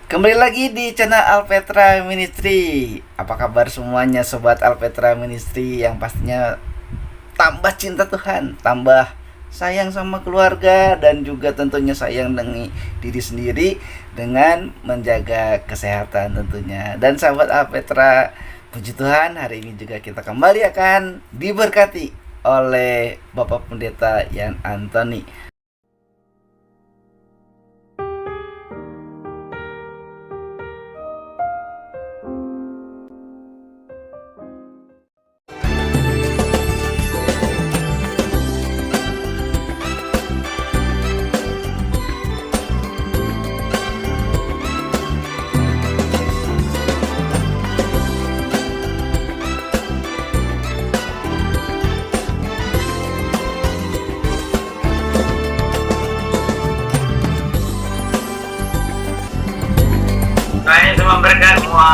Kembali lagi di channel Alpetra Ministry. Apa kabar semuanya sobat Alpetra Ministry yang pastinya tambah cinta Tuhan, tambah sayang sama keluarga dan juga tentunya sayang dengan diri sendiri dengan menjaga kesehatan tentunya. Dan sahabat Alpetra, puji Tuhan hari ini juga kita kembali akan diberkati oleh Bapak Pendeta Yan Antoni. Saya semua berkat semua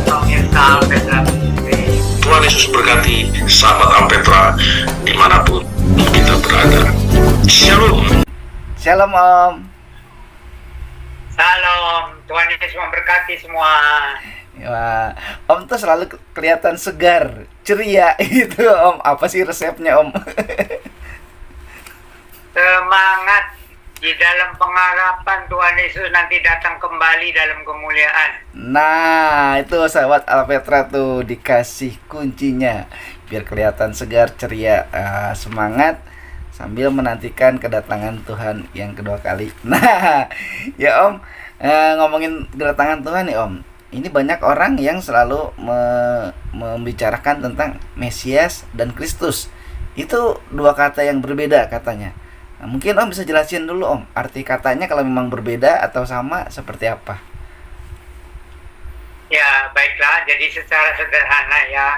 pemirsa Alpetra Ministry. Tuhan Yesus berkati sahabat Alpetra dimanapun kita berada. Shalom. Shalom Om. Salam, Tuhan Yesus memberkati semua. Wah, Om tuh selalu kelihatan segar, ceria itu Om. Apa sih resepnya Om? Semangat di dalam pengharapan Tuhan Yesus nanti datang kembali dalam kemuliaan. Nah, itu sahabat Alpetra tuh dikasih kuncinya biar kelihatan segar, ceria, semangat sambil menantikan kedatangan Tuhan yang kedua kali. Nah, ya Om, ngomongin kedatangan Tuhan nih Om. Ini banyak orang yang selalu membicarakan tentang Mesias dan Kristus. Itu dua kata yang berbeda katanya. Nah, mungkin Om bisa jelasin dulu Om, arti katanya kalau memang berbeda atau sama seperti apa? Ya, baiklah. Jadi secara sederhana ya,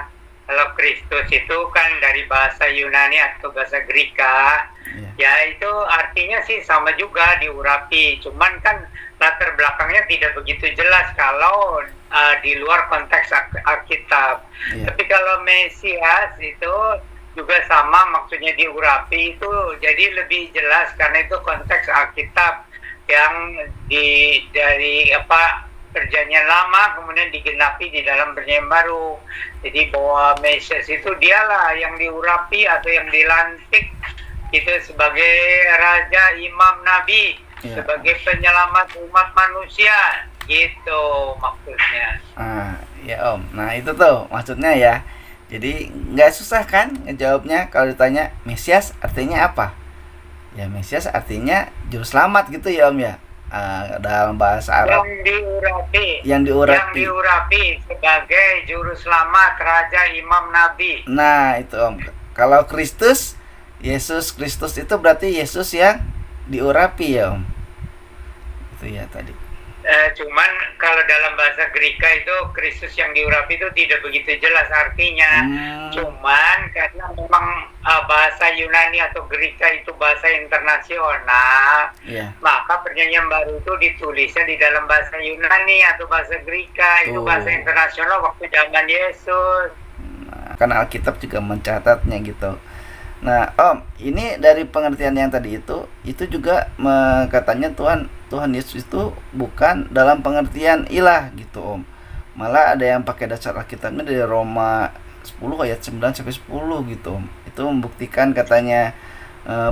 kalau Kristus itu kan dari bahasa Yunani atau bahasa Greka, ya itu artinya sih sama juga, diurapi. Cuman kan latar belakangnya tidak begitu jelas kalau di luar konteks Alkitab. Tapi kalau Mesias itu juga sama, maksudnya diurapi itu jadi lebih jelas karena itu konteks Alkitab yang dari perjanjian lama kemudian digenapi di dalam perjanjian baru. Jadi bahwa Mesias itu dialah yang diurapi atau yang dilantik itu sebagai raja, imam, nabi, sebagai penyelamat umat manusia, gitu maksudnya. Ya Om, nah itu tuh maksudnya ya. Jadi nggak susah kan ngejawabnya kalau ditanya Mesias artinya apa? Ya Mesias artinya juru selamat gitu ya Om ya. Dalam bahasa Arab yang diurapi sebagai juru selamat, raja, imam, nabi. Nah itu Om, kalau Kristus, Yesus Kristus itu berarti Yesus yang diurapi ya Om. Itu ya tadi. Cuman kalau dalam bahasa Greka itu Kristus yang diurapi itu tidak begitu jelas artinya. Cuman karena memang bahasa Yunani atau Greka itu bahasa internasional, maka perjanjian baru itu ditulisnya di dalam bahasa Yunani atau bahasa Greka. Itu bahasa internasional waktu zaman Yesus. Nah, karena Alkitab juga mencatatnya gitu. Nah Om, ini dari pengertian yang tadi itu juga katanya Tuhan Yesus itu bukan dalam pengertian ilah gitu Om. Malah ada yang pakai dasar Alkitabnya dari Roma 10 ayat 9 sampai 10 gitu Om. Itu membuktikan katanya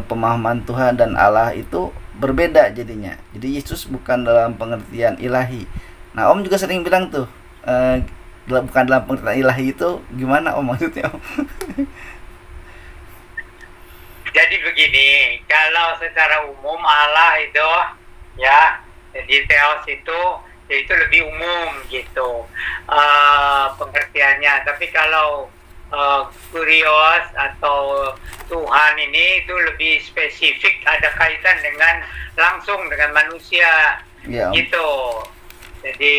pemahaman Tuhan dan Allah itu berbeda jadinya. Jadi Yesus bukan dalam pengertian ilahi. Nah Om juga sering bilang tuh bukan dalam pengertian ilahi itu gimana Om maksudnya Om? Jadi begini, kalau secara umum Allah itu ya, jadi Theos itu lebih umum gitu pengertiannya. Tapi kalau Kurios atau Tuhan ini itu lebih spesifik, ada kaitan langsung dengan manusia gitu. Jadi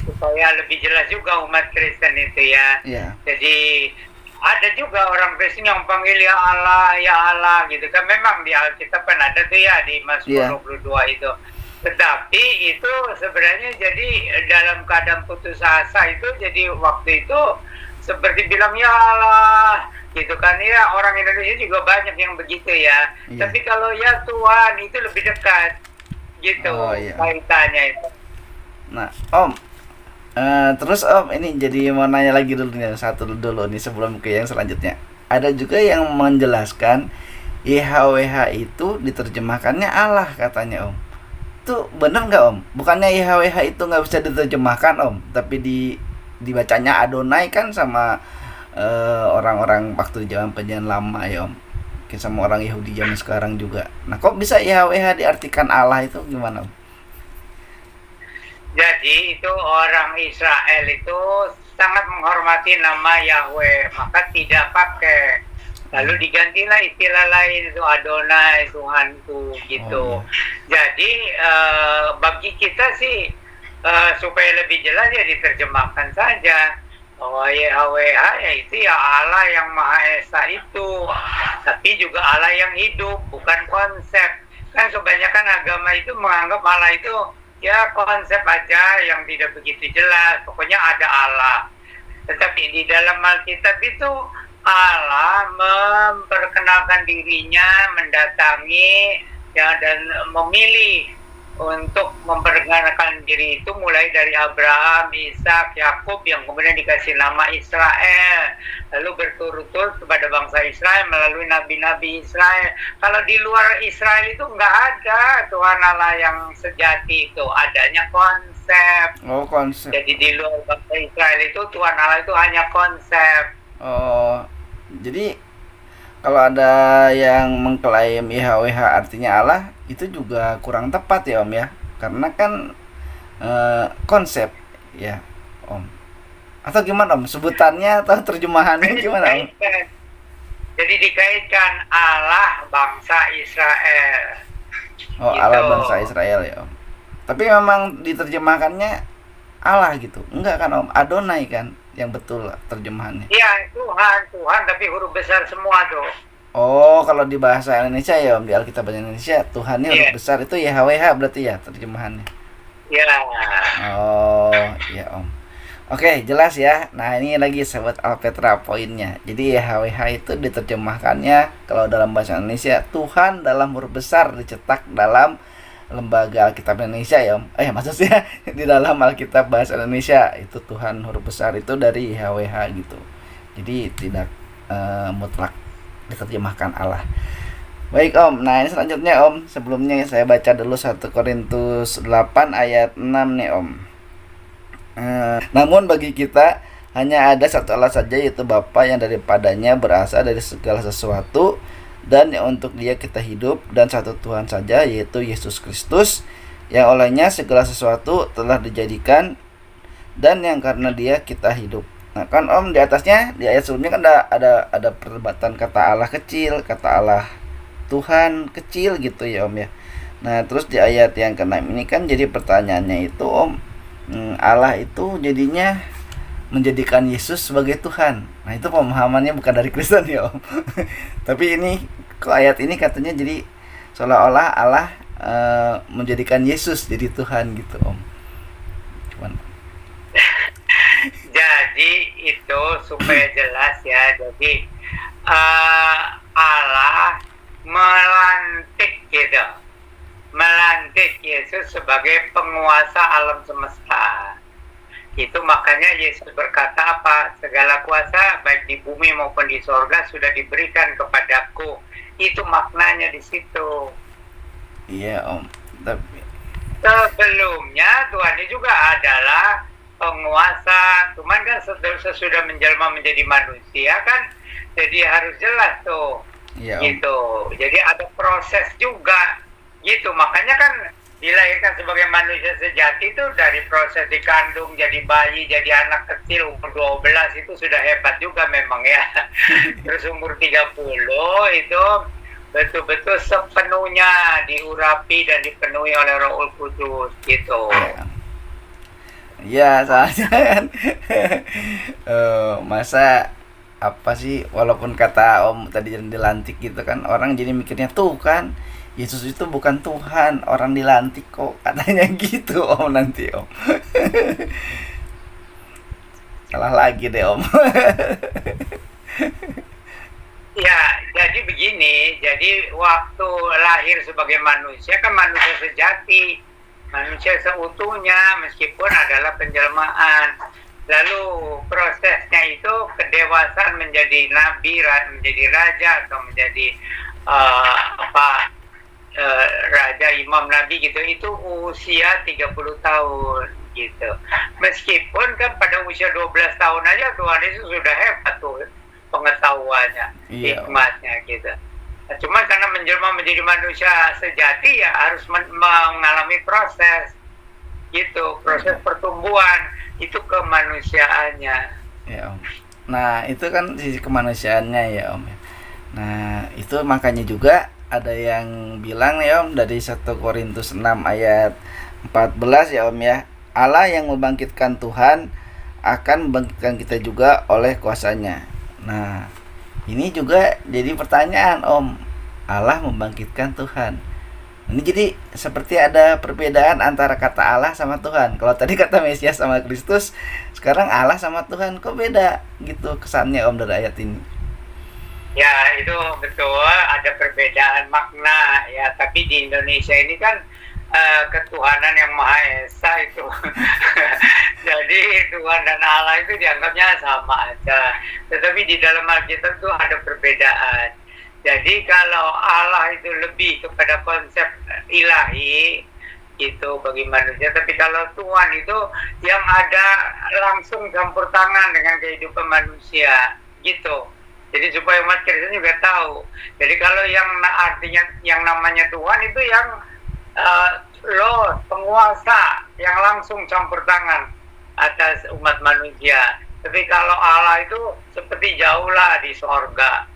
supaya lebih jelas juga umat Kristen itu ya. Jadi ada juga orang Kristen yang panggil ya Allah gitu kan. Memang di Alkitab kan ada tuh ya di Mazmur 22 itu. Tetapi itu sebenarnya jadi dalam keadaan putus asa itu, jadi waktu itu seperti bilang ya Allah gitu kan ya. Orang Indonesia juga banyak yang begitu ya. Tapi kalau ya Tuhan itu lebih dekat gitu kaitannya itu. Nah, Om, terus Om ini jadi mau nanya lagi dulu nih, satu dulu nih sebelum ke yang selanjutnya. Ada juga yang menjelaskan YHWH itu diterjemahkannya Allah katanya Om. Itu benar nggak Om? Bukannya YHWH itu nggak bisa diterjemahkan Om, tapi dibacanya Adonai kan sama orang-orang waktu zaman perjanjian lama ya Om. Mungkin sama orang Yahudi zaman sekarang juga. Nah kok bisa YHWH diartikan Allah itu gimana Om? Jadi itu orang Israel itu sangat menghormati nama Yahweh, maka tidak pakai. Lalu digantilah istilah lain itu Adonai, Tuhanku gitu. Oh, Jadi bagi kita sih supaya lebih jelas ya diterjemahkan saja bahwa YHWH yaitu ya Allah yang Maha Esa itu, tapi juga Allah yang hidup, bukan konsep. Kan kebanyakan agama itu menganggap Allah itu ya konsep aja yang tidak begitu jelas, pokoknya ada Allah. Tetapi di dalam Alkitab itu Allah memperkenalkan dirinya, mendatangi ya dan memilih untuk memperkenalkan diri itu mulai dari Abraham, Ishak, Yakub yang kemudian dikasih nama Israel, lalu berturut-turut kepada bangsa Israel melalui nabi-nabi Israel. Kalau di luar Israel itu nggak ada Tuhan Allah yang sejati, itu adanya konsep. oh konsep. Jadi di luar bangsa Israel itu Tuhan Allah itu hanya konsep. Oh, jadi kalau ada yang mengklaim YHWH artinya Allah, itu juga kurang tepat ya Om ya, karena kan konsep ya Om. Atau gimana Om? Sebutannya atau terjemahannya gimana Om? Jadi dikaitkan Allah bangsa Israel. Oh Gitu. Allah bangsa Israel ya Om. Tapi memang diterjemahkannya Allah gitu, enggak kan Om? Adonai kan yang betul terjemahannya. Iya, Tuhan, tapi huruf besar semua tuh. Oh, kalau di bahasa Indonesia ya Om, di Alkitab bahasa Indonesia Tuhannya huruf Iya. besar itu YHWH berarti ya terjemahannya. Ya. Oh, ya Om. Oke, jelas ya. Nah, ini lagi sahabat Alpetra poinnya. Jadi YHWH itu diterjemahkannya kalau dalam bahasa Indonesia Tuhan dalam huruf besar dicetak dalam lembaga Alkitab Indonesia ya Om. Maksudnya di dalam Alkitab bahasa Indonesia itu Tuhan huruf besar itu dari YHWH gitu. Jadi tidak mutlak diterjemahkan Allah. Baik Om, nah ini selanjutnya Om. Sebelumnya saya baca dulu 1 Korintus 8 ayat 6 nih Om. Namun bagi kita hanya ada satu Allah saja, yaitu Bapa yang daripadanya berasal dari segala sesuatu dan yang untuk Dia kita hidup, dan satu Tuhan saja, yaitu Yesus Kristus, yang olehnya segala sesuatu telah dijadikan dan yang karena Dia kita hidup. Nah kan Om, di atasnya di ayat sebelumnya kan ada perdebatan kata Allah kecil, kata Allah Tuhan kecil gitu ya Om ya. Nah terus di ayat yang ke-6 ini kan jadi pertanyaannya itu Om, Allah itu jadinya menjadikan Yesus sebagai Tuhan. Nah itu pemahamannya bukan dari Kristen ya Om. Tapi ini kok ayat ini katanya jadi seolah-olah Allah menjadikan Yesus jadi Tuhan gitu Om. Cuman Jadi itu supaya jelas ya. Jadi Allah melantik gitu, melantik Yesus sebagai penguasa alam semesta. Itu makanya Yesus berkata apa? Segala kuasa baik di bumi maupun di sorga sudah diberikan kepadaku. Itu maknanya di situ. iya Om. Tapi Sebelumnya Tuhan juga adalah penguasa, cuman kan sesudah menjelma menjadi manusia kan, jadi harus jelas tuh. iya Om. Gitu. Jadi ada proses juga gitu. Makanya kan dilahirkan sebagai manusia sejati itu dari proses dikandung, jadi bayi, jadi anak kecil umur 12 itu sudah hebat juga memang ya. Terus umur 30 itu betul-betul sepenuhnya diurapi dan dipenuhi oleh Roh Kudus gitu. Iya, soalnya kan masa apa sih, walaupun kata Om tadi yang dilantik gitu kan, orang jadi mikirnya tuh kan Yesus itu bukan Tuhan, orang dilantik kok katanya gitu Om nanti Om. Salah lagi deh Om. Ya, jadi begini, jadi waktu lahir sebagai manusia kan manusia sejati. manusia seutuhnya meskipun adalah penjelmaan. Lalu prosesnya itu kedewasaan menjadi nabi, menjadi raja atau menjadi raja, imam, nabi gitu, itu usia 30 tahun gitu. Meskipun kan pada usia 12 tahun aja Tuhan Yesus sudah hebat tuh pengetahuannya, hikmatnya gitu. Nah, cuma karena menjelma menjadi manusia sejati ya harus mengalami proses gitu, proses pertumbuhan itu kemanusiaannya. Ya Om. Nah itu kan sisi kemanusiaannya ya Om. Nah itu makanya juga ada yang bilang ya Om dari 1 Korintus 6 ayat 14 ya Om ya, Allah yang membangkitkan Tuhan akan membangkitkan kita juga oleh kuasanya. Nah ini juga jadi pertanyaan Om, Allah membangkitkan Tuhan. Ini jadi seperti ada perbedaan antara kata Allah sama Tuhan. Kalau tadi kata Mesias sama Kristus, sekarang Allah sama Tuhan, kok beda gitu kesannya Om dari ayat ini? Ya itu betul, ada perbedaan makna ya. Tapi di Indonesia ini kan ketuhanan yang Maha Esa itu. Jadi Tuhan dan Allah itu dianggapnya sama aja. Tetapi di dalam Alkitab itu ada perbedaan. Jadi kalau Allah itu lebih kepada konsep ilahi itu bagi manusia, tapi kalau Tuhan itu yang ada langsung campur tangan dengan kehidupan manusia gitu. Jadi supaya umat Kristen juga tahu. Jadi kalau yang artinya yang namanya Tuhan itu yang Lord, penguasa yang langsung campur tangan atas umat manusia. Tapi kalau Allah itu seperti jauhlah di sorga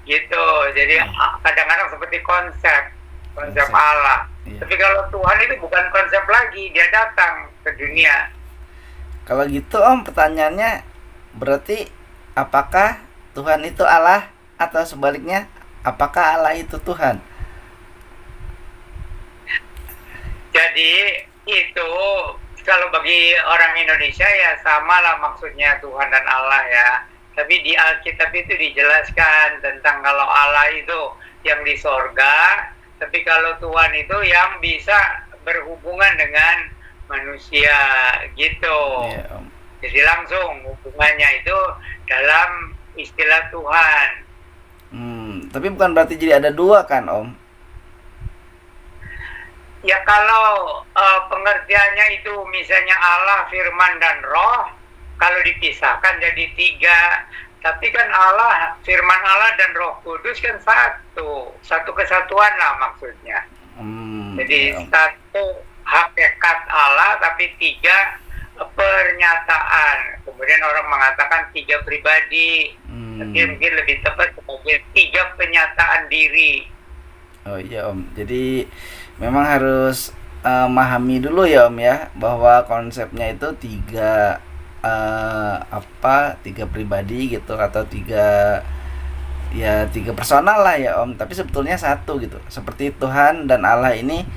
gitu. Jadi kadang-kadang seperti konsep Allah. Iya. Tapi kalau Tuhan itu bukan konsep lagi, dia datang ke dunia. Kalau gitu Om, pertanyaannya berarti apakah Tuhan itu Allah atau sebaliknya apakah Allah itu Tuhan? Jadi itu kalau bagi orang Indonesia ya samalah maksudnya Tuhan dan Allah ya. Tapi di Alkitab itu dijelaskan tentang kalau Allah itu yang di sorga, tapi kalau Tuhan itu yang bisa berhubungan dengan manusia gitu. Yeah, Om. Jadi langsung hubungannya itu dalam istilah Tuhan. Tapi bukan berarti jadi ada dua kan Om? Ya kalau pengertiannya itu misalnya Allah, Firman dan Roh, kalau dipisahkan jadi 3. Tapi kan Allah, Firman Allah dan Roh Kudus kan satu kesatuan lah maksudnya. Jadi satu hakikat Allah tapi 3 pernyataan. Kemudian orang mengatakan 3 pribadi. Tapi mungkin lebih tepat sebagai 3 penyataan diri. Oh iya Om. Jadi memang harus memahami dulu ya Om ya, bahwa konsepnya itu 3 pribadi gitu, atau 3 personal lah ya Om, tapi sebetulnya satu gitu. Seperti Tuhan dan Allah ini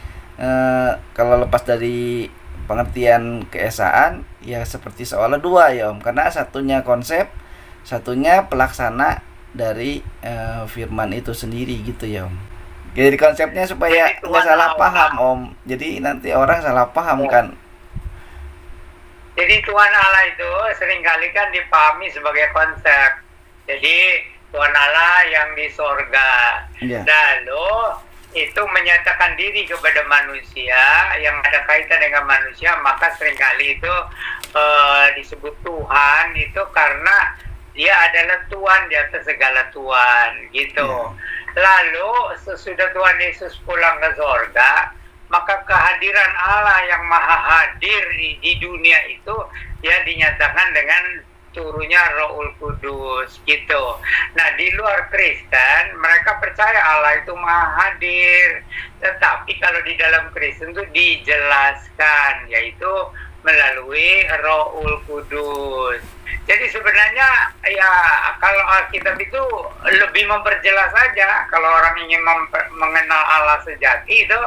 kalau lepas dari pengertian keesaan ya seperti seolah 2 ya Om, karena satunya konsep, satunya pelaksana dari firman itu sendiri gitu ya Om. Jadi konsepnya supaya nggak salah paham Om, jadi nanti orang salah paham kan. Jadi Tuhan Allah itu seringkali kan dipahami sebagai konsep. Jadi Tuhan Allah yang di sorga. Yeah. Lalu itu menyatakan diri kepada manusia yang ada kaitan dengan manusia, maka seringkali itu disebut Tuhan itu karena dia adalah Tuhan di atas segala Tuhan gitu. Yeah. Lalu sesudah Tuhan Yesus pulang ke sorga, maka kehadiran Allah yang maha hadir di dunia itu ya dinyatakan dengan turunnya Rohul Kudus gitu. Nah di luar Kristen mereka percaya Allah itu maha hadir, tetapi kalau di dalam Kristen itu dijelaskan yaitu melalui Rohul Kudus. Jadi sebenarnya ya kalau Alkitab itu lebih memperjelas saja. Kalau orang ingin mengenal Allah sejati itu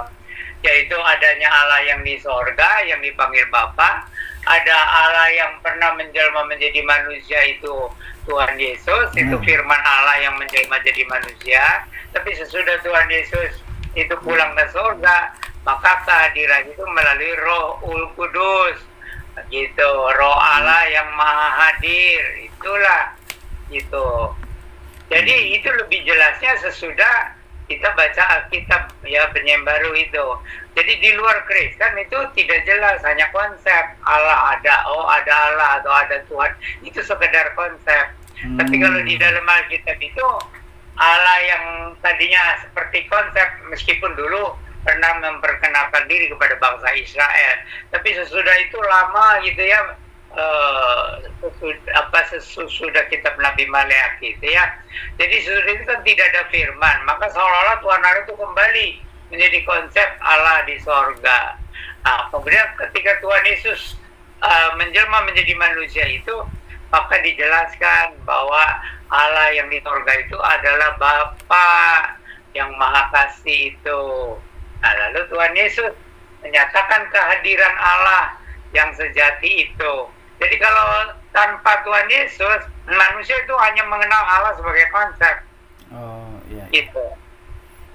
yaitu adanya Allah yang di sorga, yang dipanggil Bapa, ada Allah yang pernah menjelma menjadi manusia itu Tuhan Yesus, itu firman Allah yang menjelma jadi manusia. Tapi sesudah Tuhan Yesus itu pulang ke sorga, maka kehadiran itu melalui Rohul Kudus, gitu, Roh Allah yang Maha Hadir, itulah, gitu. Jadi itu lebih jelasnya sesudah kita baca Alkitab ya, Penyembah Baru itu. Jadi di luar Kristen itu tidak jelas, hanya konsep Allah ada, oh ada Allah atau ada Tuhan, itu sekedar konsep. Tapi kalau di dalam Alkitab itu Allah yang tadinya seperti konsep, meskipun dulu pernah memperkenalkan diri kepada bangsa Israel, tapi sesudah itu lama gitu ya, sesudah kitab Nabi Maleakhi gitu ya. Jadi sesudah itu kan tidak ada firman, maka seolah-olah Tuhan Allah itu kembali menjadi konsep Allah di sorga. Nah, kemudian ketika Tuhan Yesus menjelma menjadi manusia itu, maka dijelaskan bahwa Allah yang di sorga itu adalah Bapa yang Maha Kasih itu. Nah, lalu Tuhan Yesus menyatakan kehadiran Allah yang sejati itu. Jadi kalau tanpa Tuhan Yesus, manusia itu hanya mengenal Allah sebagai konsep. Oh, iya. Gitu.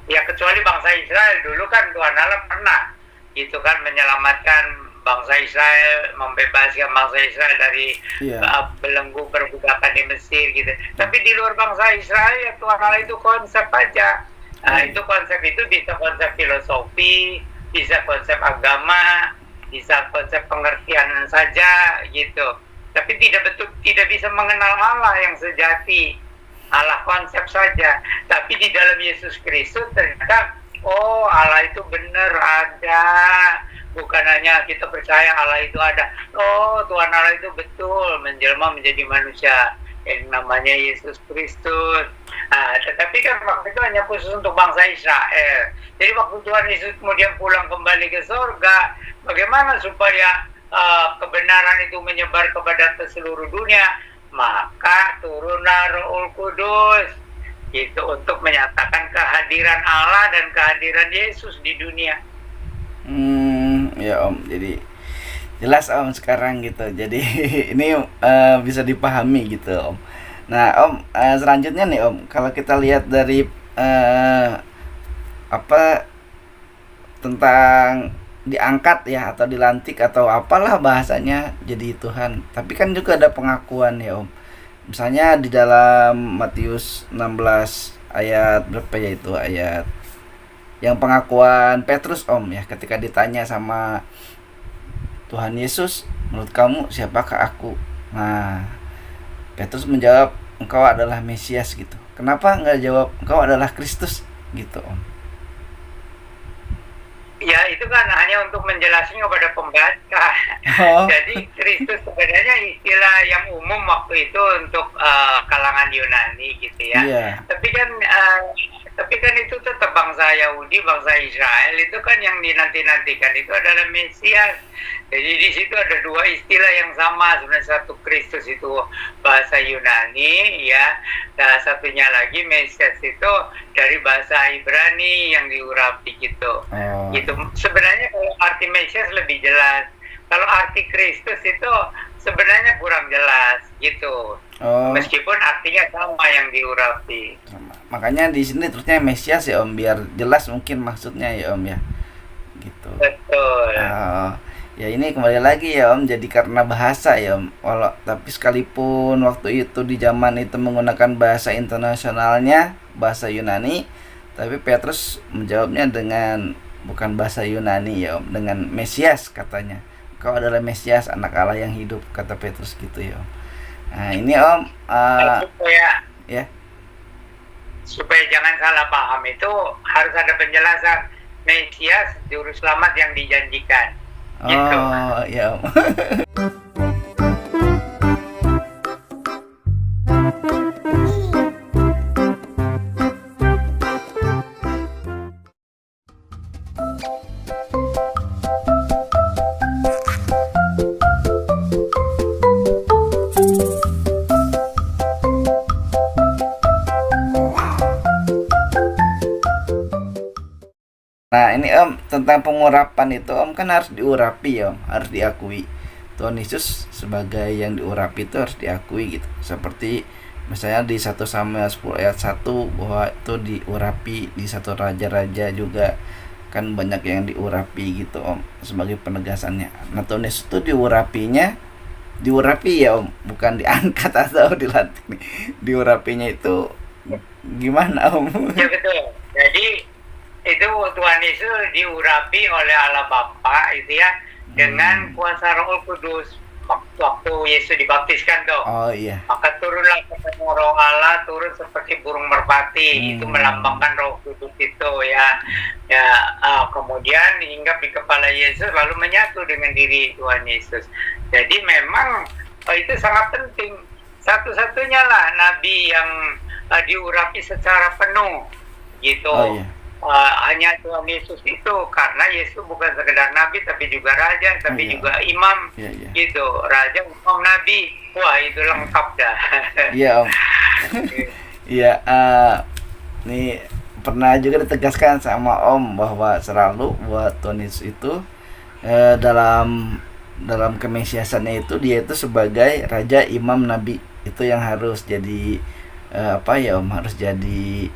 Ya kecuali bangsa Israel dulu kan Tuhan Allah pernah gitu kan menyelamatkan bangsa Israel, membebaskan bangsa Israel dari belenggu perbudakan di Mesir gitu. Tapi di luar bangsa Israel ya Tuhan Allah itu konsep aja. Nah, itu konsep itu bisa konsep filosofi, bisa konsep agama, bisa konsep pengertian saja gitu. Tapi tidak bisa mengenal Allah yang sejati. Allah konsep saja. Tapi di dalam Yesus Kristus ternyata oh Allah itu benar ada. Bukan hanya kita percaya Allah itu ada. Oh Tuhan Allah itu betul menjelma menjadi manusia yang namanya Yesus Kristus. Tetapi kan waktu itu hanya khusus untuk bangsa Israel. Jadi waktu Tuhan Yesus kemudian pulang kembali ke surga, bagaimana supaya kebenaran itu menyebar kepada seluruh dunia? Maka turunlah Rohul Kudus gitu untuk menyatakan kehadiran Allah dan kehadiran Yesus di dunia. Ya Om, jadi jelas Om sekarang gitu. Jadi ini bisa dipahami gitu Om. Nah Om, selanjutnya nih Om, kalau kita lihat dari tentang diangkat ya atau dilantik atau apalah bahasanya jadi Tuhan. Tapi kan juga ada pengakuan ya Om. Misalnya di dalam Matius 16 ayat berapa ya itu, ayat yang pengakuan Petrus Om ya, ketika ditanya sama Tuhan Yesus, menurut kamu siapakah aku? Nah, Petrus menjawab, engkau adalah Mesias gitu. Kenapa nggak jawab engkau adalah Kristus gitu Om? Ya itu kan hanya untuk menjelaskan kepada pembaca. Jadi Kristus sebenarnya istilah yang umum waktu itu untuk kalangan Yunani gitu ya. Yeah. Tapi kan itu tetap bangsa Yahudi, bangsa Israel itu kan yang dinanti-nantikan itu adalah Mesias. Jadi di situ ada dua istilah yang sama sebenarnya, satu Kristus itu bahasa Yunani ya, dan satunya lagi Mesias itu dari bahasa Ibrani yang diurapi gitu. Gitu. Sebenarnya kalau arti Mesias lebih jelas. Kalau arti Kristus itu sebenarnya kurang jelas gitu. Meskipun artinya sama yang diurapi. Makanya di sini terusnya Mesias ya Om, biar jelas mungkin maksudnya ya Om ya. Gitu. Betul. Ya ini kembali lagi ya Om, jadi karena bahasa ya Om. Tapi sekalipun waktu itu di zaman itu menggunakan bahasa internasionalnya, bahasa Yunani, tapi Petrus menjawabnya dengan bukan bahasa Yunani ya Om, dengan Mesias katanya. Kau adalah Mesias, anak Allah yang hidup, kata Petrus gitu ya Om. Nah ini Om, supaya jangan salah paham itu harus ada penjelasan Mesias, juru selamat yang dijanjikan. Gitu. Oh ya Om. Nah ini Om, tentang pengurapan itu Om kan harus diurapi ya Om, harus diakui. Tuhan Yesus sebagai yang diurapi itu harus diakui gitu. Seperti misalnya di 1 Samuel 10 ayat 1 bahwa itu diurapi, di 1 Raja-Raja juga kan banyak yang diurapi gitu Om sebagai penegasannya. Nah Tuhan Yesus itu diurapi ya Om, bukan diangkat atau dilatih nih. Diurapinya itu gimana Om? Ya betul. Jadi itu Tuhan Yesus diurapi oleh Allah Bapa itu ya dengan kuasa Roh Kudus. Waktu Yesus dibaptiskan tuh, Oh iya. maka turunlah ketemu Roh Allah, turun seperti burung merpati. Itu melambangkan Roh Kudus itu ya. Kemudian hinggap di kepala Yesus lalu menyatu dengan diri Tuhan Yesus. Jadi memang itu sangat penting. Satu-satunya lah Nabi yang diurapi secara penuh gitu. Oh iya. Hanya Tuhan Yesus itu, karena Yesus bukan sekedar Nabi tapi juga Raja, tapi iya. juga Imam Iya, iya. gitu. Raja, Imam, Nabi, wah itu lengkap dah. Iya Om. Iya. Nih pernah juga ditegaskan sama Om bahwa selalu buat Tuhan Yesus itu dalam kemesiasannya itu dia itu sebagai Raja, Imam, Nabi. Itu yang harus jadi Om, harus jadi,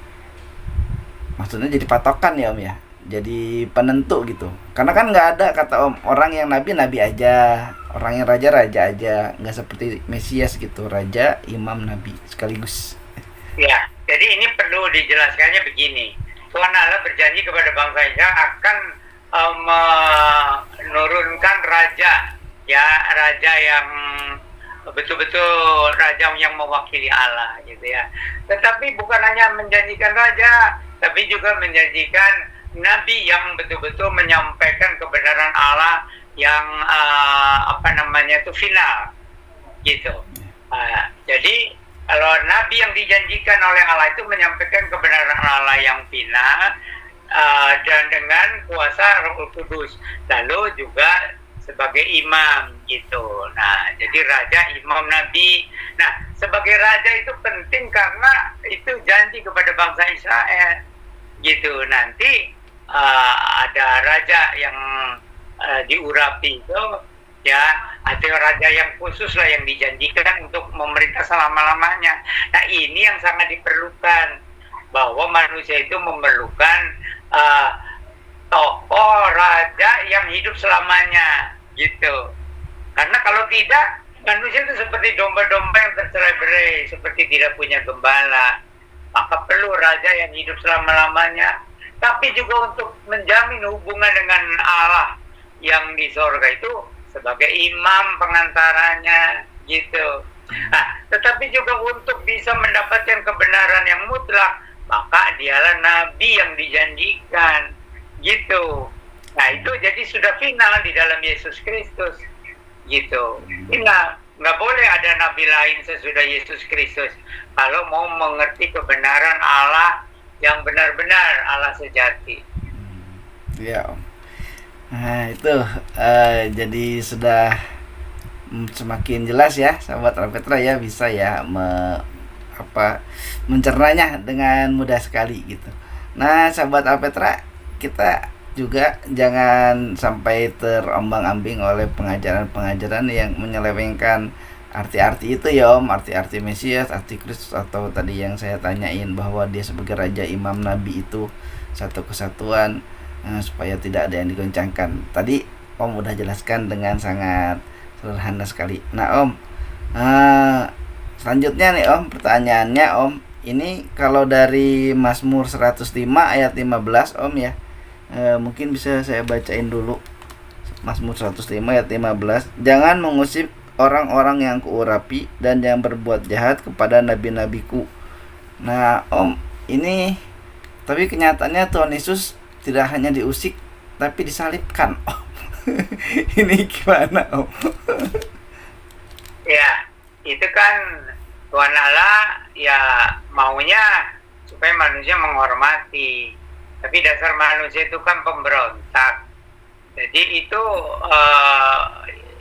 maksudnya jadi patokan ya Om ya, jadi penentu gitu. Karena kan nggak ada kata Om orang yang nabi aja, orang yang raja aja, nggak seperti Mesias gitu, raja, imam, nabi sekaligus. Ya, jadi ini perlu dijelaskannya begini. Tuhan Allah berjanji kepada bangsa Israel akan menurunkan raja, ya raja yang betul-betul raja yang mewakili Allah gitu ya. Tetapi bukan hanya menjanjikan raja, tapi juga menjanjikan nabi yang betul-betul menyampaikan kebenaran Allah yang itu final gitu. Jadi kalau nabi yang dijanjikan oleh Allah itu menyampaikan kebenaran Allah yang final dan dengan kuasa Roh Kudus, lalu juga sebagai imam gitu. Nah, jadi raja, imam, nabi. Nah, sebagai raja itu penting karena itu janji kepada bangsa Israel gitu. Nanti ada raja yang diurapi itu ya, atau raja yang khusus lah yang dijanjikan untuk memerintah selama-lamanya. Nah, ini yang sangat diperlukan, bahwa manusia itu memerlukan tokoh raja yang hidup selamanya gitu. Karena kalau tidak, manusia itu seperti domba-domba yang tercerai-berai, seperti tidak punya gembala. Maka perlu raja yang hidup selama-lamanya, tapi juga untuk menjamin hubungan dengan Allah yang di sorga itu sebagai imam pengantaranya gitu. Nah, tetapi juga untuk bisa mendapatkan kebenaran yang mutlak, maka dialah nabi yang dijanjikan gitu. Nah, itu jadi sudah final di dalam Yesus Kristus gitu. Nggak boleh ada nabi lain sesudah Yesus Kristus kalau mau mengerti kebenaran Allah yang benar-benar Allah sejati. Iya Om. Nah itu jadi sudah semakin jelas ya sahabat Rapetra ya, bisa ya mencernanya dengan mudah sekali gitu. Nah sahabat Rapetra, kita juga jangan sampai terombang-ambing oleh pengajaran-pengajaran yang menyelewengkan arti-arti itu ya Om, arti-arti Mesias, arti Kristus, atau tadi yang saya tanyain bahwa dia sebagai raja, imam, nabi itu satu kesatuan, supaya tidak ada yang digoncangkan. Tadi Om udah jelaskan dengan sangat sederhana sekali. Nah Om, selanjutnya nih Om, pertanyaannya Om, ini kalau dari Mazmur 105 ayat 15 Om ya, mungkin bisa saya bacain dulu. Mazmur 105 ayat 15. Jangan mengusik orang-orang yang kuurapi dan yang berbuat jahat kepada nabi-nabiku. Nah Om, ini tapi kenyataannya Tuhan Yesus tidak hanya diusik tapi disalibkan Om. Ini gimana Om? Ya, itu kan Tuhan Allah ya maunya supaya manusia menghormati. Tapi dasar manusia itu kan pemberontak. Jadi itu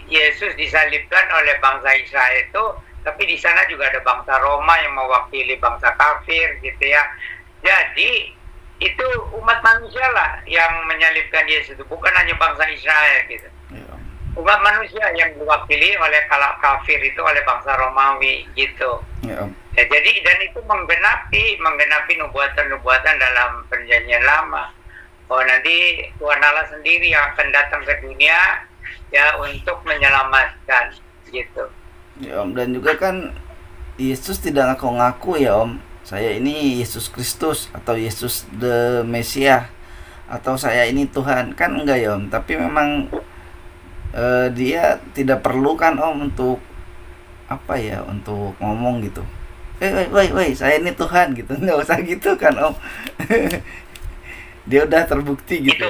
Yesus disalibkan oleh bangsa Israel itu, tapi di sana juga ada bangsa Roma yang mewakili bangsa kafir gitu ya. Jadi itu umat manusia lah yang menyalibkan Yesus, itu bukan hanya bangsa Israel gitu. Umat manusia yang diwakili oleh kafir itu oleh bangsa Romawi gitu. Ya, jadi dan itu menggenapi nubuatan-nubuatan dalam perjanjian lama. nanti Tuhan Allah sendiri yang akan datang ke dunia ya untuk menyelamatkan gitu. Ya Om, dan juga kan Yesus tidak ngaku-ngaku ya Om, saya ini Yesus Kristus atau Yesus the Mesias atau saya ini Tuhan, kan enggak ya Om, tapi memang dia tidak perlu kan Om untuk apa ya, untuk ngomong gitu, woi saya ini Tuhan gitu, nggak usah gitu kan Om. Dia udah terbukti gitu.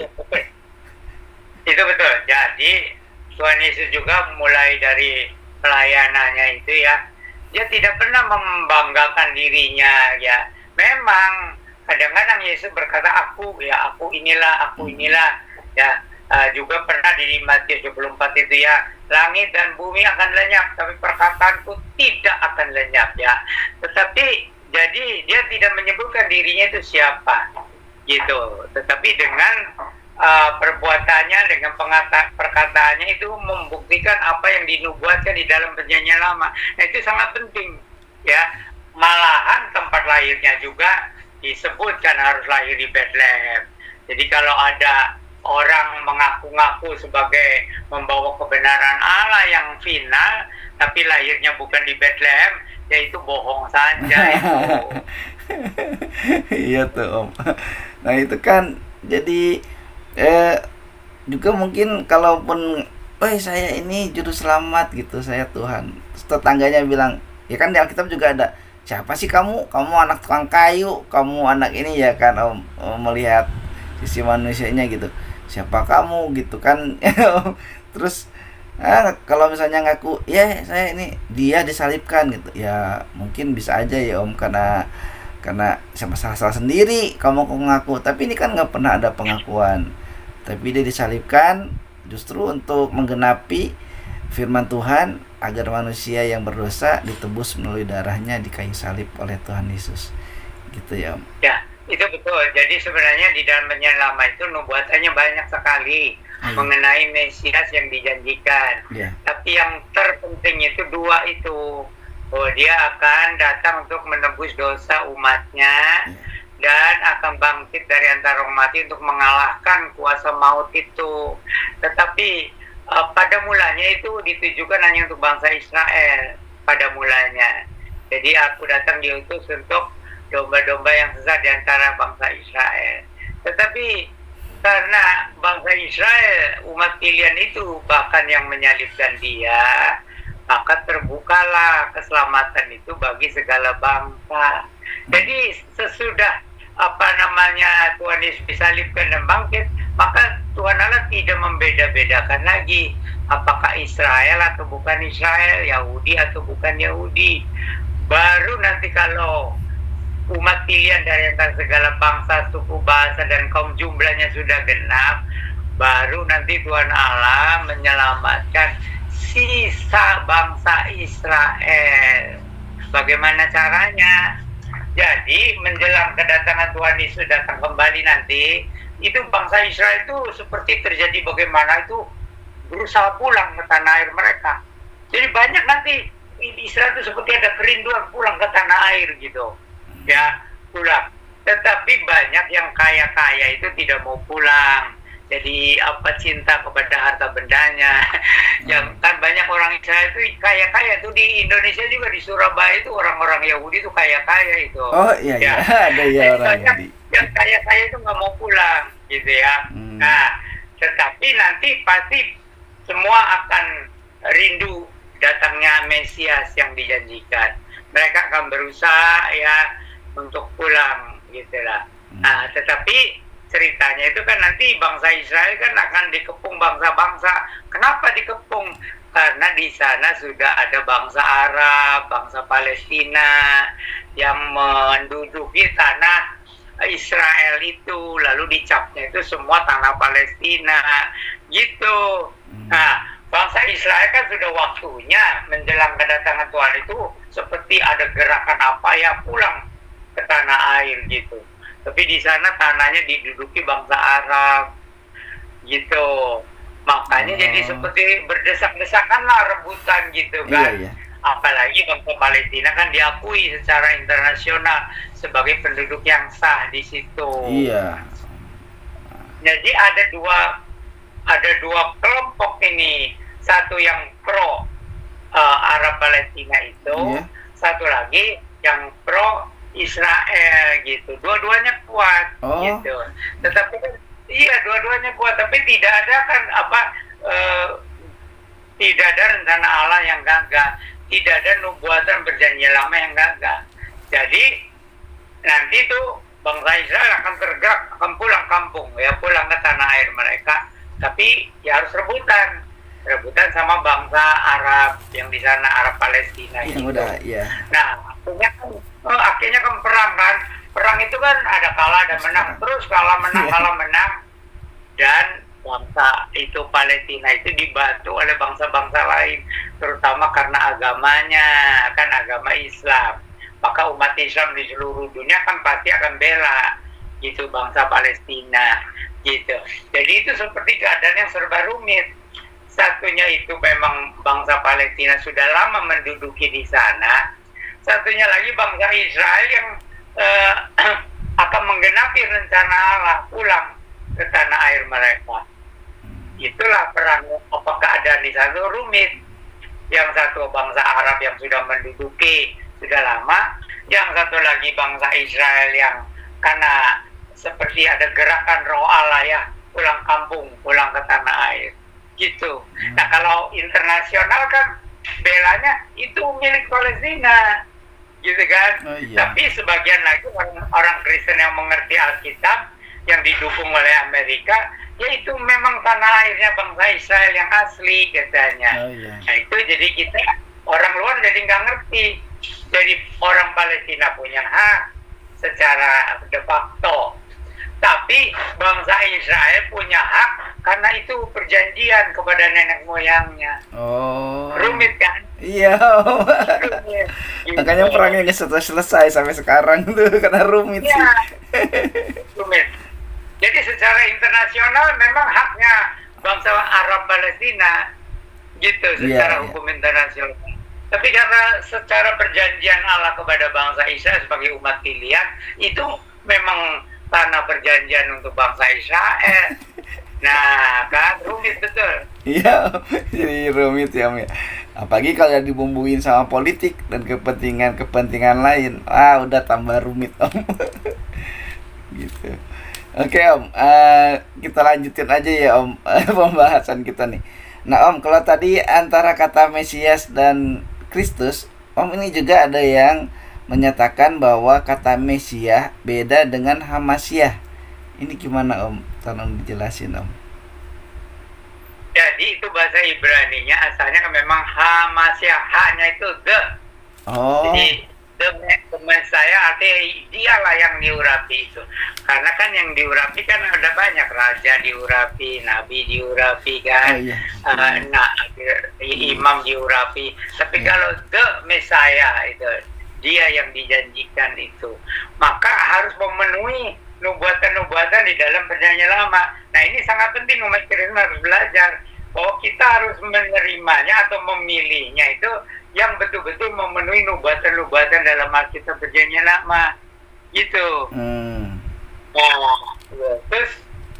Itu betul. Jadi Tuhan Yesus juga mulai dari pelayanannya itu ya, dia tidak pernah membanggakan dirinya ya. Memang kadang-kadang Yesus berkata aku inilah ya. Juga pernah di Matius 24 itu ya, langit dan bumi akan lenyap tapi perkataanku tidak akan lenyap ya. Tetapi jadi dia tidak menyebutkan dirinya itu siapa gitu, tetapi dengan perbuatannya, dengan perkataannya itu membuktikan apa yang dinubuatkan di dalam perjanjian lama. Nah, itu sangat penting ya. Malahan tempat lahirnya juga disebutkan harus lahir di Bethlehem. Jadi kalau ada orang mengaku-ngaku sebagai membawa kebenaran Allah yang final, tapi lahirnya bukan di Bethlehem, ya itu bohong saja itu. Iya tuh Om. Nah itu kan jadi juga mungkin kalaupun saya ini juru selamat gitu, saya Tuhan, terus tetangganya bilang, ya kan di Alkitab juga ada, siapa sih kamu anak tukang kayu, kamu anak ini ya kan Om, melihat sisi manusianya gitu, siapa kamu gitu kan. Terus kalau misalnya ngaku ya saya ini dia disalibkan gitu, ya mungkin bisa aja ya Om, karena sama salah sendiri kamu ngaku, tapi ini kan nggak pernah ada pengakuan, tapi dia disalibkan justru untuk menggenapi firman Tuhan agar manusia yang berdosa ditebus melalui darahnya di kayu salib oleh Tuhan Yesus gitu ya Om. Ya, itu betul. Jadi sebenarnya di dalam perjanjian lama itu nubuatannya banyak sekali mengenai Mesias yang dijanjikan. Tapi yang terpenting itu dua itu. Dia akan datang untuk menebus dosa umatnya dan akan bangkit dari antara orang mati untuk mengalahkan kuasa maut itu. Tetapi pada mulanya itu ditujukan hanya untuk bangsa Israel pada mulanya. Jadi aku datang diutus untuk domba-domba yang sesat di antara bangsa Israel. Tetapi karena bangsa Israel, umat pilihan itu bahkan yang menyalibkan dia, maka terbukalah keselamatan itu bagi segala bangsa. Jadi sesudah Tuhan Yesus disalibkan dan bangkit, maka Tuhan Allah tidak membeda-bedakan lagi apakah Israel atau bukan Israel, Yahudi atau bukan Yahudi. Baru nanti kalau umat pilihan dari antara segala bangsa, suku, bahasa, dan kaum jumlahnya sudah genap, baru nanti Tuhan Allah menyelamatkan sisa bangsa Israel. Bagaimana caranya? Jadi menjelang kedatangan Tuhan Yesus datang kembali nanti, itu bangsa Israel itu seperti terjadi bagaimana itu berusaha pulang ke tanah air mereka. Jadi banyak nanti Israel itu seperti ada kerinduan pulang ke tanah air gitu. Ya, pulang. Tetapi banyak yang kaya-kaya itu tidak mau pulang. Jadi cinta kepada harta bendanya. Yang kan banyak orang Israel itu kaya-kaya tuh, di Indonesia juga, di Surabaya itu orang-orang Yahudi itu kaya-kaya itu. Oh iya ya. Ada ya orang Yahudi. Yang kaya-kaya itu nggak mau pulang gitu ya. Nah, tetapi nanti pasti semua akan rindu datangnya Mesias yang dijanjikan. Mereka akan berusaha ya untuk pulang gitulah. Nah, tetapi ceritanya itu kan nanti bangsa Israel kan akan dikepung bangsa-bangsa. Kenapa dikepung? Karena di sana sudah ada bangsa Arab, bangsa Palestina yang menduduki tanah Israel itu, lalu dicapnya itu semua tanah Palestina gitu. Nah, bangsa Israel kan sudah waktunya menjelang kedatangan Tuhan itu seperti ada gerakan apa ya, pulang ke tanah air gitu. Tapi di sana tanahnya diduduki bangsa Arab gitu. Makanya jadi seperti berdesak-desakan lah, rebutan gitu kan. Iya. Apalagi bangsa Palestina kan diakui secara internasional sebagai penduduk yang sah di situ. Iya. Jadi ada dua kelompok ini, satu yang pro Arab Palestina itu, satu lagi yang pro Israel gitu. Dua-duanya kuat gitu. Tetapi iya, dua-duanya kuat, tapi tidak ada kan tidak ada rencana Allah yang gagal, tidak ada nubuatan perjanjian lama yang gagal. Jadi nanti tuh bangsa Israel akan tergerak, akan pulang kampung, ya pulang ke tanah air mereka. Tapi ya harus rebutan sama bangsa Arab yang di sana, Arab Palestina yang gitu. udah, ya. Nah, akhirnya kan perang kan. Perang itu kan ada kalah ada menang, terus kalah menang, dan bangsa itu Palestina itu dibantu oleh bangsa-bangsa lain, terutama karena agamanya kan agama Islam. Maka umat Islam di seluruh dunia kan pasti akan bela gitu bangsa Palestina gitu. Jadi itu seperti keadaan yang serba rumit. Satunya itu memang bangsa Palestina sudah lama menduduki di sana. Satunya lagi bangsa Israel yang akan menggenapi rencana Allah pulang ke tanah air mereka. Itulah perang, keadaan di sana rumit. Yang satu bangsa Arab yang sudah menduduki sudah lama, yang satu lagi bangsa Israel yang karena seperti ada gerakan roh Allah ya, pulang kampung, pulang ke tanah air gitu. Nah kalau internasional kan belanya itu milik Palestina gitu kan. Tapi sebagian lagi orang Kristen yang mengerti Alkitab yang didukung oleh Amerika, yaitu memang tanah airnya bangsa Israel yang asli katanya. Nah itu jadi kita orang luar jadi nggak ngerti. Jadi orang Palestina punya hak secara de facto, tapi bangsa Israel punya hak karena itu perjanjian kepada nenek moyangnya. Rumit kan? Iya. Makanya perangnya nggak selesai sampai sekarang tuh karena rumit sih. Rumit. Jadi secara internasional memang haknya bangsa Arab Palestina gitu secara hukum internasional. Tapi karena secara perjanjian Allah kepada bangsa Israel sebagai umat pilihan, itu memang tanah perjanjian untuk bangsa Israel. Nah, kan rumit betul. Iya, jadi rumit ya, Om. Apalagi kalau dibumbuin sama politik dan kepentingan lain. Udah tambah rumit, Om. Gitu. Oke, Om. Kita lanjutin aja ya, Om, pembahasan kita nih. Nah, Om, kalau tadi antara kata Mesias dan Kristus, Om, ini juga ada yang menyatakan bahwa kata Mesias beda dengan Hamasiah. Ini gimana, Om? Tolong dijelasin, Om. Jadi itu bahasa Ibrani-nya asalnya kan memang Hamasiah, hanya itu the. Jadi the Messiah artinya dialah yang diurapi itu. Karena kan yang diurapi kan ada banyak, raja diurapi, nabi diurapi kan, imam diurapi. Tapi kalau the Messiah itu dia yang dijanjikan itu, maka harus memenuhi nubuatan-nubuatan di dalam perjanjian lama. Nah ini sangat penting umat Kristen harus belajar bahwa kita harus menerimanya atau memilihnya itu yang betul-betul memenuhi nubuatan-nubuatan dalam Alkitab perjanjian lama gitu. Terus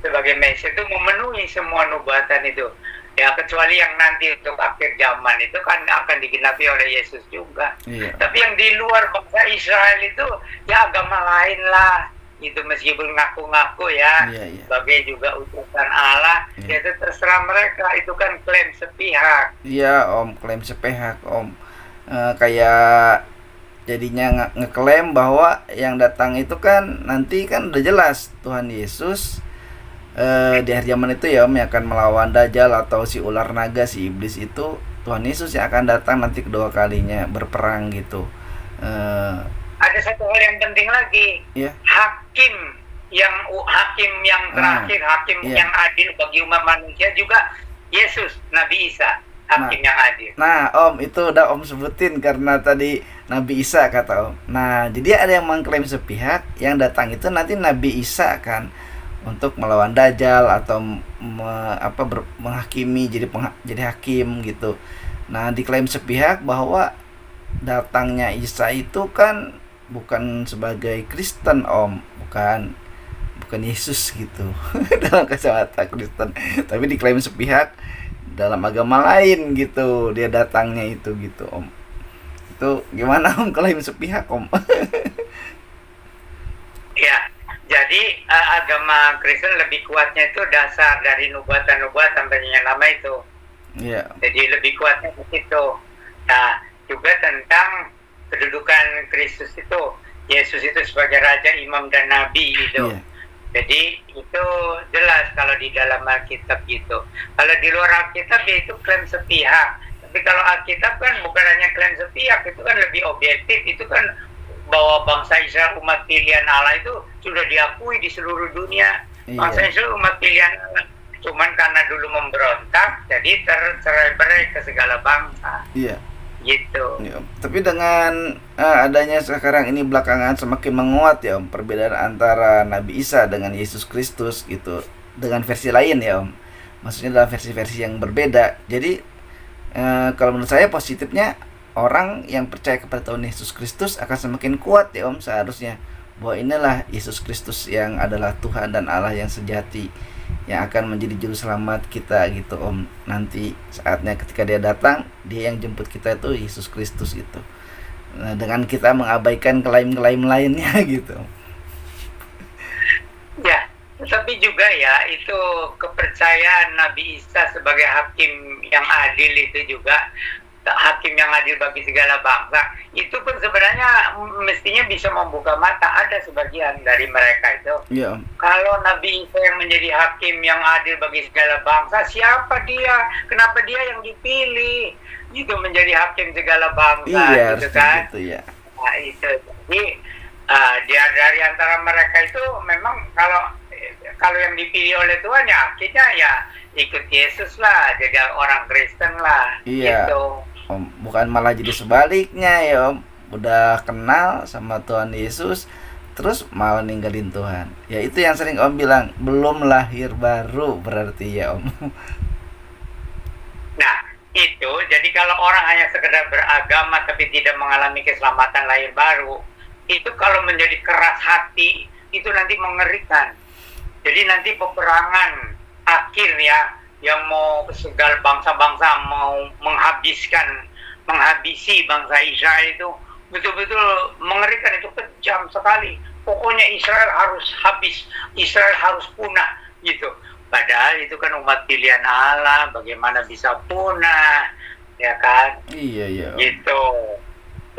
sebagai Mesias itu memenuhi semua nubuatan itu. Ya kecuali yang nanti untuk akhir zaman itu kan akan digenapi oleh Yesus juga. Tapi yang di luar bangsa Israel itu ya agama lain lah. Itu meskipun ngaku-ngaku ya sebagai juga utusan Allah, ya itu terserah mereka, itu kan klaim sepihak. Iya, Om, klaim sepihak, Om. Kayak jadinya ngeklaim bahwa yang datang itu kan nanti kan udah jelas Tuhan Yesus di akhir zaman itu ya, Om, yang akan melawan Dajjal atau si ular naga, si iblis itu Tuhan Yesus yang akan datang nanti kedua kalinya berperang gitu. Ada satu hal yang penting lagi, hakim yang terakhir, hakim yang adil bagi umat manusia juga Yesus, Nabi Isa, hakim yang adil. Nah, Om, itu udah Om sebutin karena tadi Nabi Isa kata Om. Nah, jadi ada yang mengklaim sepihak yang datang itu nanti Nabi Isa kan untuk melawan Dajjal atau menghakimi jadi hakim gitu. Nah, diklaim sepihak bahwa datangnya Isa itu kan bukan sebagai Kristen, Om, bukan bukan Yesus gitu dalam kacamata Kristen, tapi diklaim sepihak dalam agama lain gitu dia datangnya itu gitu Om. Itu gimana Om klaim sepihak Om? Ya, jadi agama Kristen lebih kuatnya itu dasar dari nubuatan-nubuatan perjanjian lama itu. Iya. Jadi lebih kuatnya di situ. Nah, juga tentang kedudukan Kristus itu, Yesus itu sebagai Raja, Imam dan Nabi gitu. Iya. Jadi itu jelas kalau di dalam Alkitab gitu. Kalau di luar Alkitab ya itu klaim sepihak. Tapi kalau Alkitab kan bukan hanya klaim sepihak, itu kan lebih objektif. Itu kan bahwa bangsa Israel umat pilihan Allah itu sudah diakui di seluruh dunia. Iya. Bangsa Israel umat pilihan Allah. Cuman karena dulu memberontak, jadi tercerai-berai ke segala bangsa. Iya. Gitu. Ya, Om. Tapi dengan adanya sekarang ini belakangan semakin menguat ya Om perbedaan antara Nabi Isa dengan Yesus Kristus gitu dengan versi lain ya Om. Maksudnya dalam versi-versi yang berbeda. Jadi kalau menurut saya positifnya orang yang percaya kepada Tuhan Yesus Kristus akan semakin kuat ya Om seharusnya bahwa inilah Yesus Kristus yang adalah Tuhan dan Allah yang sejati yang akan menjadi juru selamat kita gitu Om. Nanti saatnya ketika dia datang, dia yang jemput kita itu Yesus Kristus gitu. Nah, dengan kita mengabaikan klaim-klaim lainnya gitu. Ya, tetapi juga ya itu kepercayaan Nabi Isa sebagai hakim yang adil itu juga hakim yang adil bagi segala bangsa itu pun sebenarnya mestinya bisa membuka mata. Ada sebagian dari mereka itu kalau Nabi Isa yang menjadi hakim yang adil bagi segala bangsa, siapa dia, kenapa dia yang dipilih itu menjadi hakim segala bangsa gitu kan gitu, ya. Nah itu jadi dia dari antara mereka itu memang kalau yang dipilih oleh Tuhan ya akhirnya ya ikut Yesus lah, jadi orang Kristen lah gitu Om. Bukan malah jadi sebaliknya ya Om, udah kenal sama Tuhan Yesus terus malah ninggalin Tuhan. Ya itu yang sering Om bilang, belum lahir baru berarti ya Om. Nah itu jadi kalau orang hanya sekedar beragama tapi tidak mengalami keselamatan lahir baru, itu kalau menjadi keras hati itu nanti mengerikan. Jadi nanti peperangan akhir ya yang mau segala bangsa-bangsa mau menghabisi bangsa Israel itu betul-betul mengerikan, itu kejam sekali. Pokoknya Israel harus habis, Israel harus punah gitu. Padahal itu kan umat pilihan Allah, bagaimana bisa punah, ya kan? Iya. Gitu.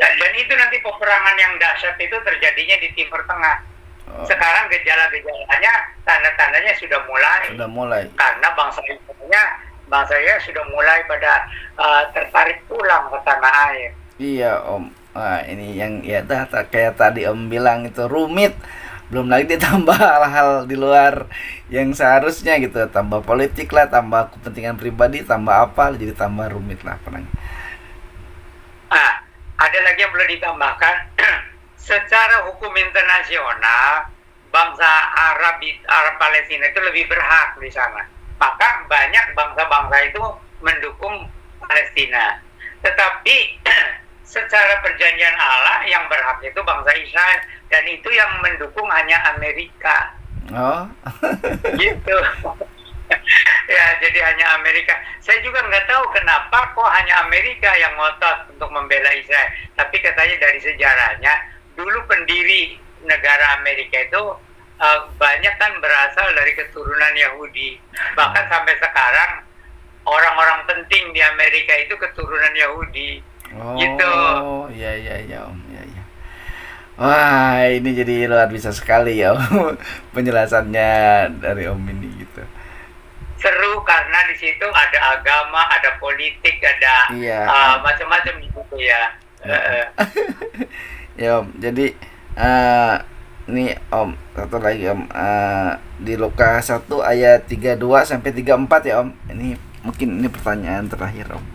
Dan itu nanti peperangan yang dahsyat itu terjadinya di Timur Tengah. Sekarang gejala-gejalanya, tanda-tandanya sudah mulai. Karena bangsa Israel sudah mulai pada tertarik pulang ke tanah air. Iya Om. Ini yang ya kayak tadi Om bilang itu rumit. Belum lagi ditambah hal-hal di luar yang seharusnya gitu, tambah politik lah, tambah kepentingan pribadi, tambah apa, jadi tambah rumit lah penang. Ada lagi yang perlu ditambahkan. Secara hukum internasional, bangsa Arab Palestina itu lebih berhak di sana. Maka banyak bangsa-bangsa itu mendukung Palestina. Tetapi secara perjanjian Allah yang berhak itu bangsa Israel, dan itu yang mendukung hanya Amerika. Oh. Gitu. Ya, jadi hanya Amerika. Saya juga nggak tahu kenapa kok hanya Amerika yang ngotot untuk membela Israel. Tapi katanya dari sejarahnya, dulu pendiri negara Amerika itu banyak kan berasal dari keturunan Yahudi. Bahkan sampai sekarang orang-orang penting di Amerika itu keturunan Yahudi. Oh, gitu. Iya Om, ya. Wah, ini jadi luar biasa sekali ya Om penjelasannya dari Om ini gitu. Seru karena di situ ada agama, ada politik, ada macam-macam gitu ya. Ya Om, jadi nih Om, satu lagi Om, di Lukas 1 ayat 32 sampai 34 ya Om. Ini mungkin ini pertanyaan terakhir Om.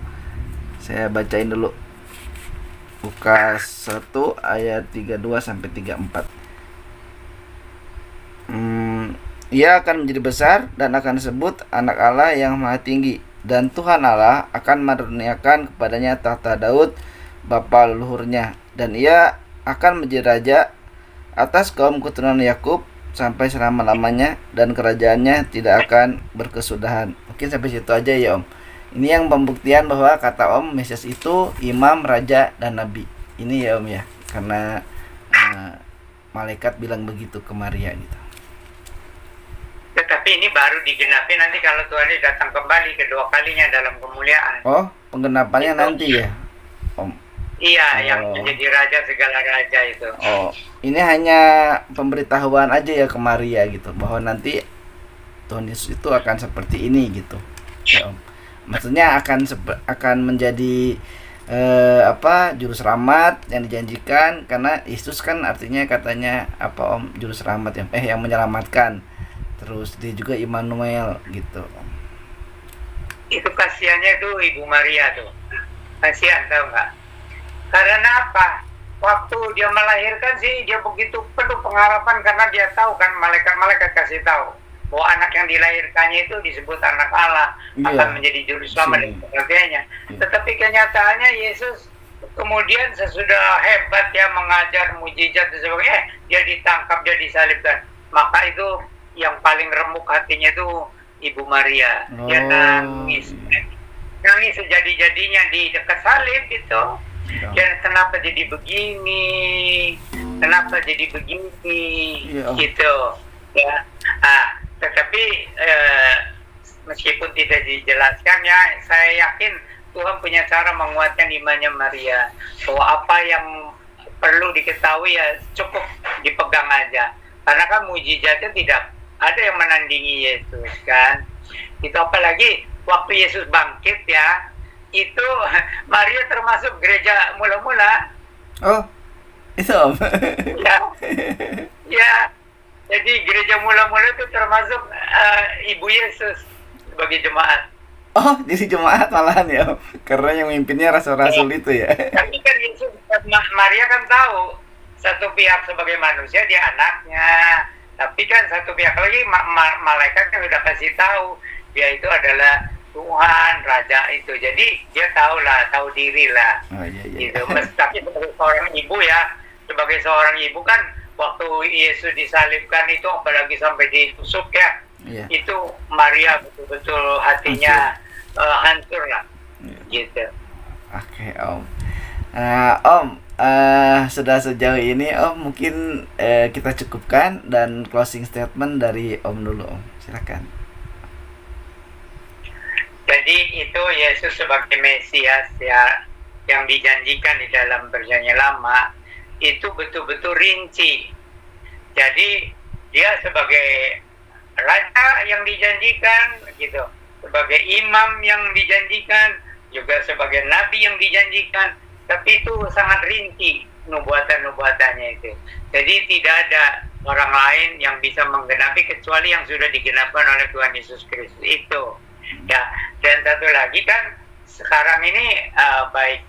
Saya bacain dulu. Lukas 1 ayat 32 sampai 34. Ia akan menjadi besar dan akan disebut anak Allah yang maha tinggi, dan Tuhan Allah akan menuruniakan kepadanya tahta Daud bapa leluhurnya, dan ia akan menjadi raja atas kaum keturunan Yakub, sampai selama-lamanya dan kerajaannya tidak akan berkesudahan. Mungkin sampai situ aja ya Om. Ini yang pembuktian bahwa kata Om Mesias itu imam, raja, dan nabi. Ini ya Om ya, karena malaikat bilang begitu ke Maria gitu. Tetapi ini baru digenapi nanti kalau Tuhan Yesus datang kembali kedua kalinya dalam kemuliaan. Oh, penggenapannya Itu. nanti ya Om. Iya, yang menjadi raja segala raja itu. Oh, ini hanya pemberitahuan aja ya ke Maria gitu, bahwa nanti Tuhan Yesus itu akan seperti ini gitu. Ya Om. Maksudnya akan menjadi juru selamat yang dijanjikan, karena Yesus kan artinya katanya apa Om, juru selamat ya, yang menyelamatkan. Terus dia juga Immanuel gitu. Itu kasihannya tuh Ibu Maria tuh. Kasihan tahu nggak? Karena apa? Waktu dia melahirkan sih dia begitu penuh pengharapan karena dia tahu kan malaikat-malaikat kasih tahu bahwa anak yang dilahirkannya itu disebut anak Allah, akan menjadi juru selamat dan sebagainya. Tetapi kenyataannya Yesus kemudian sesudah hebat ya mengajar mujizat dan sebagainya, dia ditangkap, dia disalibkan. Maka itu yang paling remuk hatinya itu Ibu Maria. Dia nangis sejadi-jadinya di dekat salib itu. Dan kenapa jadi begini? Kenapa jadi begini? Gitu. Ya. Tetapi meskipun tidak dijelaskan ya, saya yakin Tuhan punya cara menguatkan imannya Maria. Bahwa apa yang perlu diketahui ya cukup dipegang aja. Karena kan mujizatnya tidak ada yang menandingi Yesus kan. Itu apalagi waktu Yesus bangkit ya, itu Maria termasuk gereja mula-mula. Oh, itu Om. Ya. Jadi gereja mula-mula itu termasuk Ibu Yesus sebagai jemaat. Oh, jadi jemaat malahan ya Om. Karena yang mimpinnya rasul-rasul itu ya. Tapi kan Yesus, Maria kan tahu satu pihak sebagai manusia dia anaknya. Tapi kan satu pihak lagi malaikat kan udah kasih tahu dia itu adalah Tuhan, Raja itu. Jadi dia tahu diri lah. Oh, iya. Gitu. Tapi sebagai seorang ibu ya, sebagai seorang ibu kan waktu Yesus disalibkan itu apalagi sampai ditusuk ya, itu Maria betul-betul hatinya hancur lah. Gitu. Oke Om. Om, sudah sejauh ini Om mungkin kita cukupkan dan closing statement dari Om dulu Om, silakan. Jadi itu Yesus sebagai Mesias ya, yang dijanjikan di dalam Perjanjian Lama itu betul-betul rinci. Jadi dia sebagai raja yang dijanjikan gitu, sebagai imam yang dijanjikan, juga sebagai nabi yang dijanjikan. Tapi itu sangat rinci nubuatan-nubuatannya itu. Jadi tidak ada orang lain yang bisa menggenapi kecuali yang sudah digenapkan oleh Tuhan Yesus Kristus itu. Ya, dan satu lagi kan sekarang ini baik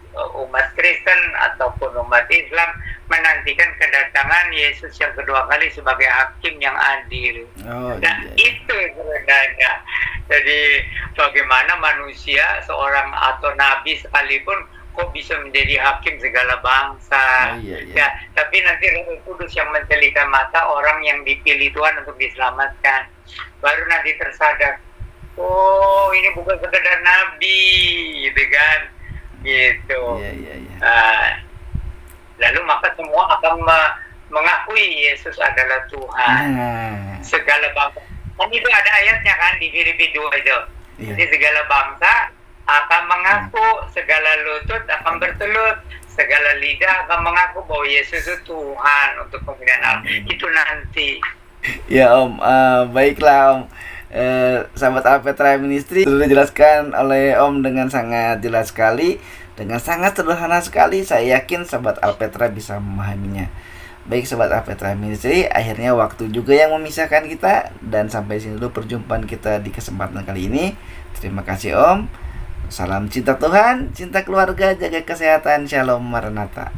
umat Kristen ataupun umat Islam menantikan kedatangan Yesus yang kedua kali sebagai hakim yang adil. Itu sebenarnya. Jadi bagaimana manusia seorang atau nabi sekalipun kok bisa menjadi hakim segala bangsa. Ya, tapi nanti Roh Kudus yang mencelikan mata orang yang dipilih Tuhan untuk diselamatkan. Baru nanti tersadar, oh ini bukan sekedar nabi, gitu kan, gitu. Lalu maka semua akan mengakui Yesus adalah Tuhan. Segala bangsa. Kan itu ada ayatnya kan di Filipi 2 itu. Jadi segala bangsa akan mengaku, segala lutut akan bertelut, segala lidah akan mengaku bahwa Yesus itu Tuhan untuk kemudian Allah. Itu nanti. Ya Om, baiklah Om. Sahabat Alpetra Ministry sudah dijelaskan oleh Om dengan sangat jelas sekali, dengan sangat sederhana sekali. Saya yakin sahabat Alpetra bisa memahaminya. Baik sahabat Alpetra Ministry, akhirnya waktu juga yang memisahkan kita, dan sampai sini dulu perjumpaan kita di kesempatan kali ini. Terima kasih Om. Salam cinta Tuhan, cinta keluarga, jaga kesehatan. Shalom Maranatha.